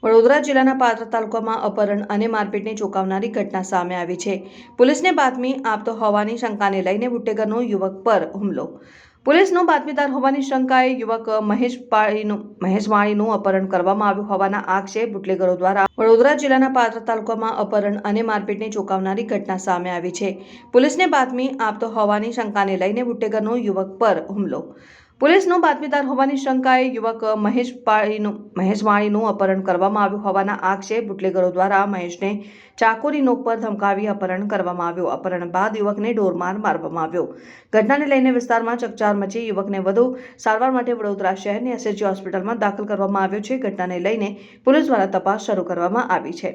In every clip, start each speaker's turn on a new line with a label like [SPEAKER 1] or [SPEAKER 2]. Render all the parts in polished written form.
[SPEAKER 1] વડોદરા જિલ્લાના પાદરા તાલુકામાં અપહરણ અને મારપીટની ચોંકાવનારી ઘટના સામે આવી છે. પોલીસને બાતમી આપતો હોવાની શંકાને લઈને બુટ્ટેગરનો યુવક પર હુમલો. પોલીસનો બાતમીદાર હોવાની શંકાએ યુવક મહેશ માળીનું અપહરણ કરવામાં આવ્યું હોવાના આક્ષેપ બુટલેગરો દ્વારા વડોદરા જિલ્લાના પાદરા તાલુકામાં અપહરણ અને મારપીટની ચોંકાવનારી ઘટના સામે આવી છે. પોલીસને બાતમી આપતો હોવાની શંકાને લઈને બુટ્ટેગરનો યુવક પર હુમલો. પોલીસનો બાતમીદાર હોવાની શંકાએ યુવક મહેશ માળીનું અપહરણ કરવામાં આવ્યું હોવાના આક્ષેપ બુટલેગરો દ્વારા મહેશને ચાકુની નોક પર ધમકાવી અપહરણ કરવામાં આવ્યું. અપહરણ બાદ યુવકને ઢોરમાર મારવામાં આવ્યો. ઘટનાને લઈને વિસ્તારમાં ચકચાર મચી યુવકને વધુ સારવાર માટે વડોદરા શહેરની એસએસજી હોસ્પિટલમાં દાખલ કરવામાં આવ્યો છે. ઘટનાને લઈને પોલીસ દ્વારા તપાસ શરૂ કરવામાં આવી છે.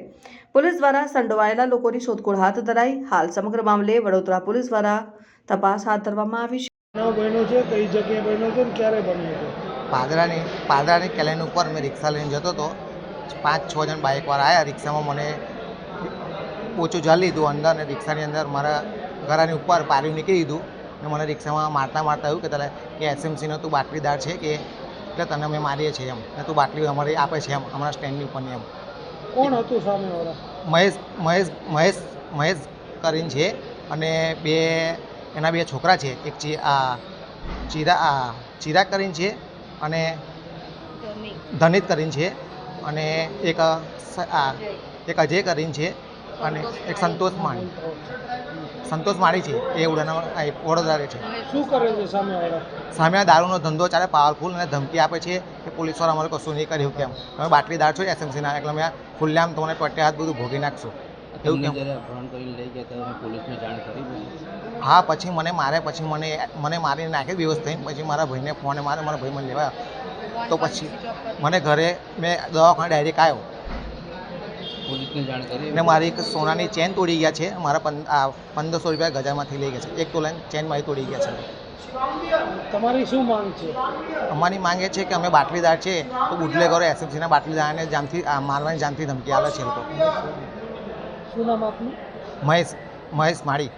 [SPEAKER 1] પોલીસ દ્વારા સંડોવાયેલા લોકોની શોધખોળ હાથ ધરાઈ. હાલ સમગ્ર મામલે વડોદરા પોલીસ દ્વારા તપાસ હાથ ધરવામાં આવી છે.
[SPEAKER 2] બન્યો છે, કઈ જગ્યાએ બન્યો છે અને ક્યારે બન્યો છે?
[SPEAKER 3] પાદરાની કેલેન ઉપર મેં રિક્ષા લઈને જતો હતો. 5-6 જણ બાઇકવાળા આવ્યા. રિક્ષામાં મને ઓછું ચાલી લીધું અંદર અને રિક્ષાની અંદર મારા ઘરાની ઉપર પાર્યું નીકળી દીધું અને મને રિક્ષામાં મારતા એવું કહેતા કે એસએમસીનો તું બાટલીદાર છે કે એટલે તને અમે મારીએ છીએ એમ અને તું બાટલી અમારી આપે છે એમ અમારા સ્ટેન્ડની ઉપરની એમ.
[SPEAKER 2] કોણ હતું સામેવાળા?
[SPEAKER 3] મહેશ કરીને છે અને એના બે છોકરા છે. એક ચિરાગ કરીને છે અને ધનિત કરીને છે અને એક અજય કરીને છે અને એક સંતોષ માળી છે. એ વડોદરા છે.
[SPEAKER 2] શું કરે છે સામેવાળા?
[SPEAKER 3] સામે દારૂનો ધંધો ચાલે, પાવરફુલ, અને ધમકી આપે છે કે પોલીસવાળા અમારે કશું નહીં કર્યું કેમ તમે બાટલીદાર છો એસએમસીના એટલે અમે ખુલ્લેઆમ તમને પટ્ટે હાથ બધું ભોગી નાખશું એવું કેમ. હા, પછી મને મારે, પછી મને મારીને નાખી દિવસ થઈને. પછી મારા ભાઈને ફોને મારે, મારા ભાઈ મને લેવા તો પછી મને ઘરે મેં દવાખાને ડાયરેક્ટ આવ્યો.
[SPEAKER 4] પોલીસને જાણ કરી
[SPEAKER 3] ને મારી એક સોનાની ચેન તોડી ગયા છે. મારા 1500 રૂપિયા ગજામાંથી લઈ ગયા છે. 1 તોલાની ચેન મારી તોડી ગયા છે.
[SPEAKER 2] તમારી શું માંગ છે?
[SPEAKER 3] અમારી માંગ એ છે કે અમે બાટલીદાર છે તો બુટલેગરો એસએમસીના બાટલીદારને મારવાની જાનથી ધમકી આવે છે. લોકો
[SPEAKER 2] શું નામ આપનું?
[SPEAKER 3] મહેશ માળી.